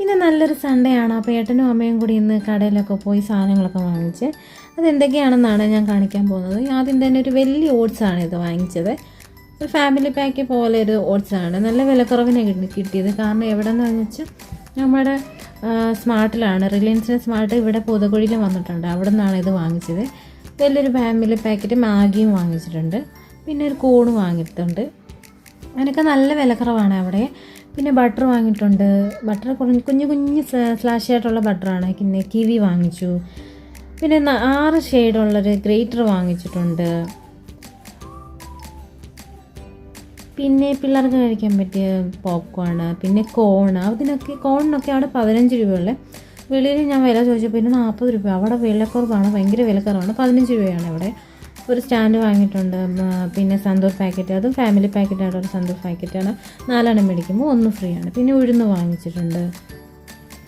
ഇന്ന് നല്ലൊരു സൺഡേ ആണ്. അപ്പോൾ ഏട്ടനും അമ്മയും കൂടി ഇന്ന് കടയിലൊക്കെ പോയി സാധനങ്ങളൊക്കെ വാങ്ങിച്ച് അതെന്തൊക്കെയാണെന്നാണ് ഞാൻ കാണിക്കാൻ പോകുന്നത്. ആദ്യം തന്നെ ഒരു വലിയ ഓട്സാണ് ഇത് വാങ്ങിച്ചത്. ഒരു ഫാമിലി പാക്ക് പോലെ ഒരു ഓട്സാണ്. നല്ല വിലക്കുറവിന് കിട്ടിയത്. കാരണം എവിടെയെന്ന് വെച്ചാൽ നമ്മുടെ സ്മാർട്ടിലാണ്, റിലയൻസിൻ്റെ സ്മാർട്ട് ഇവിടെ പുതുക്കുഴിയിൽ വന്നിട്ടുണ്ട്. അവിടെ നിന്നാണ് ഇത് വാങ്ങിച്ചത്. വലിയൊരു ഫാമിലി പാക്കറ്റ് മാഗിയും വാങ്ങിച്ചിട്ടുണ്ട്. പിന്നെ ഒരു കോൺ വാങ്ങിയിട്ടുണ്ട്. അതിനൊക്കെ നല്ല വിലക്കുറവാണ് അവിടെ. പിന്നെ ബട്ടർ വാങ്ങിയിട്ടുണ്ട്. ബട്ടർ കുഞ്ഞു കുഞ്ഞ് സ്ലാഷ് ആയിട്ടുള്ള ബട്ടറാണ്. പിന്നെ കിവി വാങ്ങിച്ചു. പിന്നെ 6 ഷെയ്ഡുള്ളൊരു ഗ്രേറ്റർ വാങ്ങിച്ചിട്ടുണ്ട്. പിന്നെ പിള്ളേർക്ക് കഴിക്കാൻ പറ്റിയ പോപ്കോൺ, പിന്നെ കോണിനൊക്കെ അവിടെ 15 രൂപയുള്ള. വെളിയിൽ ഞാൻ വില ചോദിച്ചപ്പോൾ പിന്നെ 40 രൂപ. അവിടെ വിലക്കുറവാണ്, ഭയങ്കര വിലക്കുറവാണ്. 15 രൂപയാണ് അവിടെ. ഒരു സ്റ്റാൻഡ് വാങ്ങിയിട്ടുണ്ട്. പിന്നെ സന്തൂർ പാക്കറ്റ്, അതും ഫാമിലി പാക്കറ്റായിട്ട് ഒരു സന്തൂർ പാക്കറ്റാണ്. 4 എണ്ണം മേടിക്കുമ്പോൾ 1 ഫ്രീ ആണ്. പിന്നെ ഉഴുന്ന് വാങ്ങിച്ചിട്ടുണ്ട്.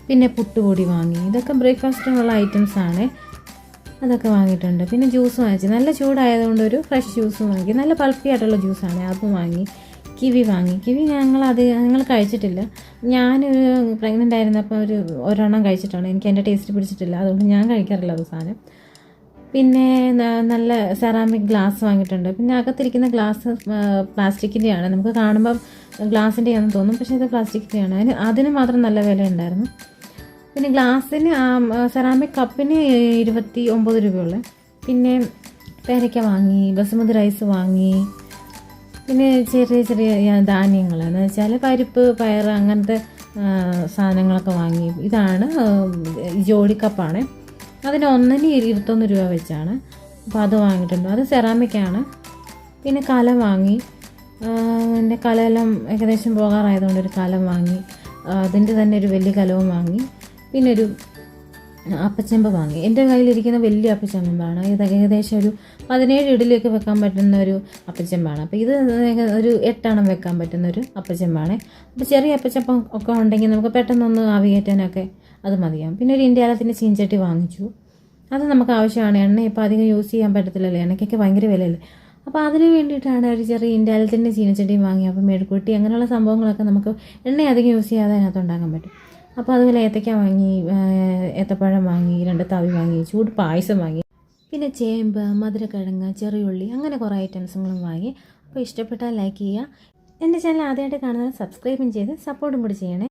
പിന്നെ പുട്ടുപൊടി വാങ്ങി. ഇതൊക്കെ ബ്രേക്ക്ഫാസ്റ്റിനുള്ള ഐറ്റംസാണ്. അതൊക്കെ വാങ്ങിയിട്ടുണ്ട്. പിന്നെ ജ്യൂസ് വാങ്ങിച്ചു. നല്ല ചൂടായതുകൊണ്ട് ഒരു ഫ്രഷ് ജ്യൂസ് വാങ്ങി. നല്ല പൾപ്പി ആയിട്ടുള്ള ജ്യൂസാണ്, അതും വാങ്ങി. കിവി വാങ്ങി. കിവി ഞങ്ങൾ കഴിച്ചിട്ടില്ല. ഞാനൊരു പ്രഗ്നൻ്റ് ആയിരുന്നപ്പോൾ ഒരെണ്ണം കഴിച്ചിട്ടാണ്. എനിക്ക് അതിൻ്റെ ടേസ്റ്റ് പിടിച്ചിട്ടില്ല, അതുകൊണ്ട് ഞാൻ കഴിക്കാറില്ല അത് സാധനം. പിന്നെ നല്ല സെറാമിക് ഗ്ലാസ് വാങ്ങിയിട്ടുണ്ട്. പിന്നെ അകത്തിരിക്കുന്ന ഗ്ലാസ് പ്ലാസ്റ്റിക്കിൻ്റെയാണ്. നമുക്ക് കാണുമ്പം ഗ്ലാസിൻ്റെയാണെന്ന് തോന്നും, പക്ഷേ ഇത് പ്ലാസ്റ്റിക്കിൻ്റെയാണ്. അതിന് മാത്രം നല്ല വില ഉണ്ടായിരുന്നു. പിന്നെ ഗ്ലാസ്സിന് സെറാമിക് കപ്പിന് 29 രൂപയുള്ള. പിന്നെ പേരയ്ക്ക വാങ്ങി. ബസുമതി റൈസ് വാങ്ങി. പിന്നെ ചെറിയ ചെറിയ ധാന്യങ്ങൾ എന്ന് വെച്ചാൽ പരിപ്പ്, പയർ, അങ്ങനത്തെ സാധനങ്ങളൊക്കെ വാങ്ങി. ഇതാണ് ജോഡി കപ്പാണ്. അതിന് ഒന്നിന് 21 രൂപ വെച്ചാണ്. അപ്പോൾ അത് വാങ്ങിയിട്ടുണ്ട്. അത് സെറാമിക്കാണ്. പിന്നെ കലം വാങ്ങി. എൻ്റെ കലമെല്ലാം ഏകദേശം പോകാറായതുകൊണ്ട് ഒരു കലം വാങ്ങി. അതിൻ്റെ തന്നെ ഒരു വലിയ കലവും വാങ്ങി. പിന്നെ ഒരു അപ്പച്ചെമ്പ് വാങ്ങി. എൻ്റെ കയ്യിലിരിക്കുന്ന വലിയ അപ്പച്ചെമ്പാണ്. ഇത് ഏകദേശം ഒരു 17 ഇഡലിയൊക്കെ വെക്കാൻ പറ്റുന്ന ഒരു അപ്പച്ചെമ്പാണ്. അപ്പോൾ ഇത് ഒരു 8 എണ്ണം വെക്കാൻ പറ്റുന്ന ഒരു അപ്പച്ചെമ്പാണ്. അപ്പോൾ ചെറിയ അപ്പച്ചപ്പം ഒക്കെ ഉണ്ടെങ്കിൽ നമുക്ക് പെട്ടെന്നൊന്ന് ആവി കയറ്റാനൊക്കെ അത് മതിയാവും. പിന്നെ ഒരു ഇന്ത്യാലത്തിൻ്റെ ചീഞ്ചട്ടി വാങ്ങിച്ചു. അത് നമുക്ക് ആവശ്യമാണ്. എണ്ണ ഇപ്പോൾ അധികം യൂസ് ചെയ്യാൻ പറ്റത്തില്ലല്ലോ, എണ്ണയ്ക്കൊക്കെ ഭയങ്കര വിലയല്ലേ. അപ്പോൾ അതിന് വേണ്ടിയിട്ടാണ് ഒരു ചെറിയ ഇന്ത്യാലത്തിൻ്റെ ചീനച്ചട്ടിയും വാങ്ങി. അപ്പോൾ മെഴുക്കുവരട്ടി അങ്ങനെയുള്ള സംഭവങ്ങളൊക്കെ നമുക്ക് എണ്ണ അധികം യൂസ് ചെയ്യാതെ അതിനകത്ത് ഉണ്ടാക്കാൻ പറ്റും. അപ്പോൾ അതുപോലെ ഏത്തയ്ക്ക വാങ്ങി, ഏത്തപ്പഴം വാങ്ങി, 2 തവി വാങ്ങി, ചൂട് പായസം വാങ്ങി. പിന്നെ ചേമ്പ്, മധുരക്കിഴങ്ങ്, ചെറിയുള്ളി, അങ്ങനെ കുറേ ഐറ്റംസുകളും വാങ്ങി. അപ്പോൾ ഇഷ്ടപ്പെട്ടാൽ ലൈക്ക് ചെയ്യുക. എൻ്റെ ചാനൽ ആദ്യമായിട്ട് കാണുന്നത് സബ്സ്ക്രൈബും ചെയ്ത് സപ്പോർട്ടും കൂടി ചെയ്യണേ.